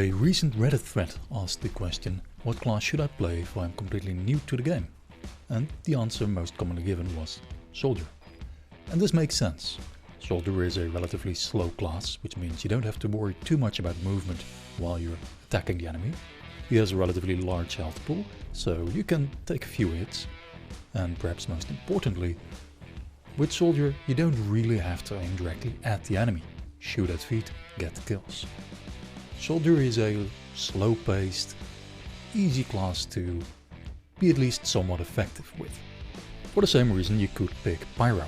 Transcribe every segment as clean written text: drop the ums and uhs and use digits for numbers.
A recent Reddit thread asked the question, what class should I play if I'm completely new to the game? And the answer most commonly given was Soldier. And this makes sense. Soldier is a relatively slow class, which means you don't have to worry too much about movement while you're attacking the enemy. He has a relatively large health pool, so you can take a few hits. And perhaps most importantly, with Soldier you don't really have to aim directly at the enemy. Shoot at feet, get the kills. Soldier is a slow-paced, easy class to be at least somewhat effective with. For the same reason you could pick Pyro.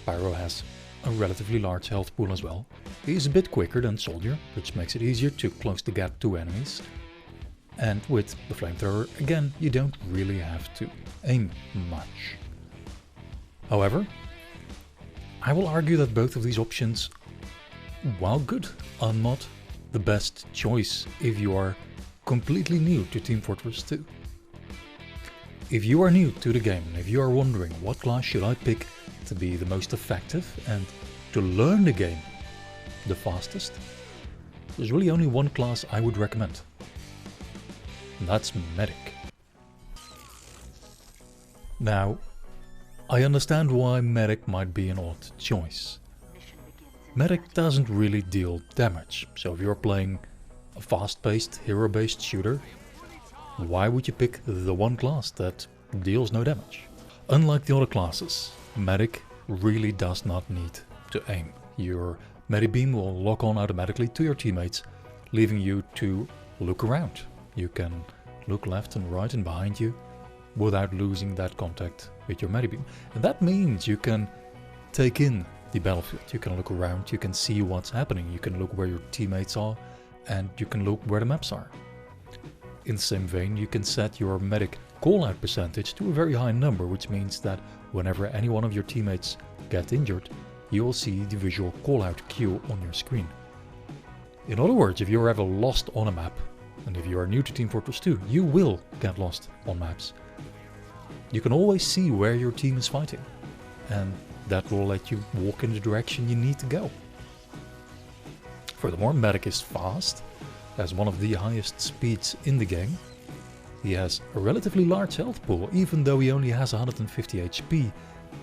Pyro has a relatively large health pool as well. He's a bit quicker than Soldier, which makes it easier to close the gap to enemies. And with the Flamethrower, again, you don't really have to aim much. However, I will argue that both of these options, while good, are not the best choice if you are completely new to Team Fortress 2. If you are new to the game and if you are wondering what class should I pick to be the most effective and to learn the game the fastest, there's really only one class I would recommend. And that's Medic. Now, I understand why Medic might be an odd choice. Medic doesn't really deal damage, so if you're playing a fast-paced, hero-based shooter, why would you pick the one class that deals no damage? Unlike the other classes, Medic really does not need to aim. Your Medibeam will lock on automatically to your teammates, leaving you to look around. You can look left and right and behind you without losing that contact with your Medibeam. And that means you can take in the battlefield, you can look around, you can see what's happening, you can look where your teammates are, and you can look where the maps are. In the same vein, you can set your Medic call-out percentage to a very high number, which means that whenever any one of your teammates get injured, you will see the visual call-out queue on your screen. In other words, if you're ever lost on a map, and if you are new to Team Fortress 2, you will get lost on maps. You can always see where your team is fighting, and that will let you walk in the direction you need to go. Furthermore, Medic is fast, has one of the highest speeds in the game. He has a relatively large health pool, even though he only has 150 HP,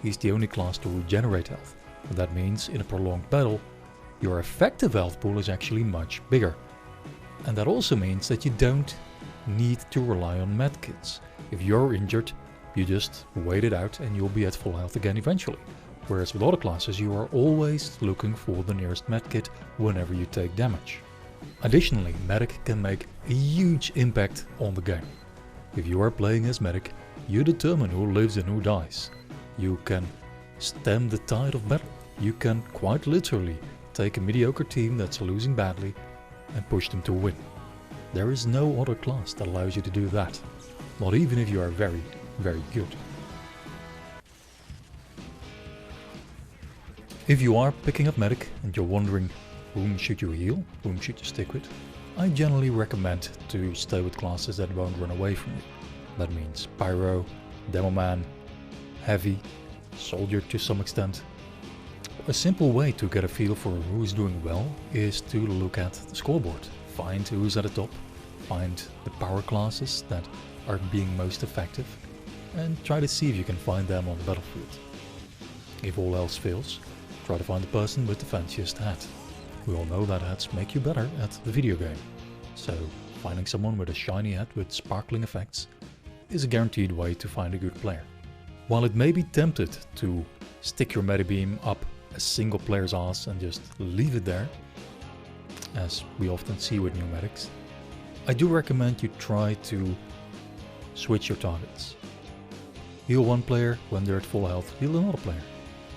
he's the only class to regenerate health. And that means in a prolonged battle, your effective health pool is actually much bigger. And that also means that you don't need to rely on medkits. If you're injured, you just wait it out and you'll be at full health again eventually. Whereas with other classes you are always looking for the nearest medkit whenever you take damage. Additionally, Medic can make a huge impact on the game. If you are playing as Medic, you determine who lives and who dies. You can stem the tide of battle. You can quite literally take a mediocre team that's losing badly and push them to win. There is no other class that allows you to do that. Not even if you are very, very good. If you are picking up Medic and you're wondering whom should you heal, whom should you stick with, I generally recommend to stay with classes that won't run away from you. That means Pyro, Demoman, Heavy, Soldier to some extent. A simple way to get a feel for who's doing well is to look at the scoreboard. Find who's at the top, find the power classes that are being most effective, and try to see if you can find them on the battlefield. If all else fails, try to find the person with the fanciest hat. We all know that hats make you better at the video game, so finding someone with a shiny hat with sparkling effects is a guaranteed way to find a good player. While it may be tempted to stick your Medibeam up a single player's ass and just leave it there, as we often see with new medics, I do recommend you try to switch your targets. Heal one player when they're at full health, heal another player.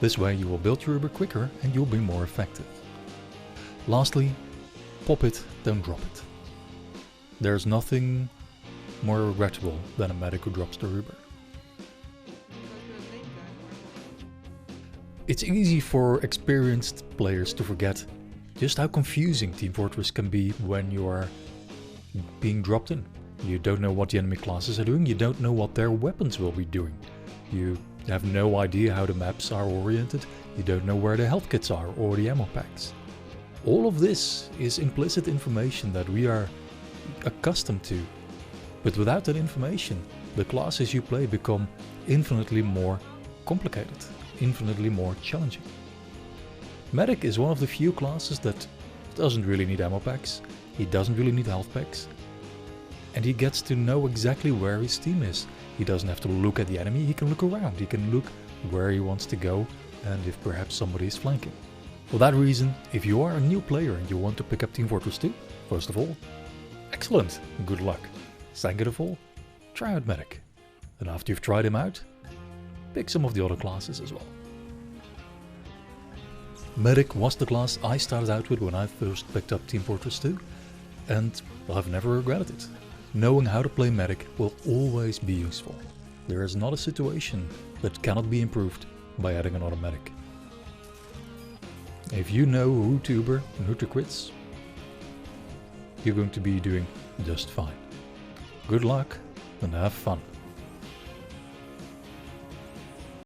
This way you will build your Uber quicker and you'll be more effective. Lastly, pop it, don't drop it. There's nothing more regrettable than a medic who drops the Uber. It's easy for experienced players to forget just how confusing Team Fortress can be when you are being dropped in. You don't know what the enemy classes are doing, you don't know what their weapons will be doing. You have no idea how the maps are oriented, you don't know where the health kits are or the ammo packs. All of this is implicit information that we are accustomed to. But without that information, the classes you play become infinitely more complicated, infinitely more challenging. Medic is one of the few classes that doesn't really need ammo packs, he doesn't really need health packs, and he gets to know exactly where his team is. He doesn't have to look at the enemy, he can look around, he can look where he wants to go and if perhaps somebody is flanking. For that reason, if you are a new player and you want to pick up Team Fortress 2, first of all, excellent, good luck. Second of all, try out Medic. And after you've tried him out, pick some of the other classes as well. Medic was the class I started out with when I first picked up Team Fortress 2, and I've never regretted it. Knowing how to play Medic will always be useful. There is not a situation that cannot be improved by adding another Medic. If you know who to Uber and who to quits, you're going to be doing just fine. Good luck and have fun.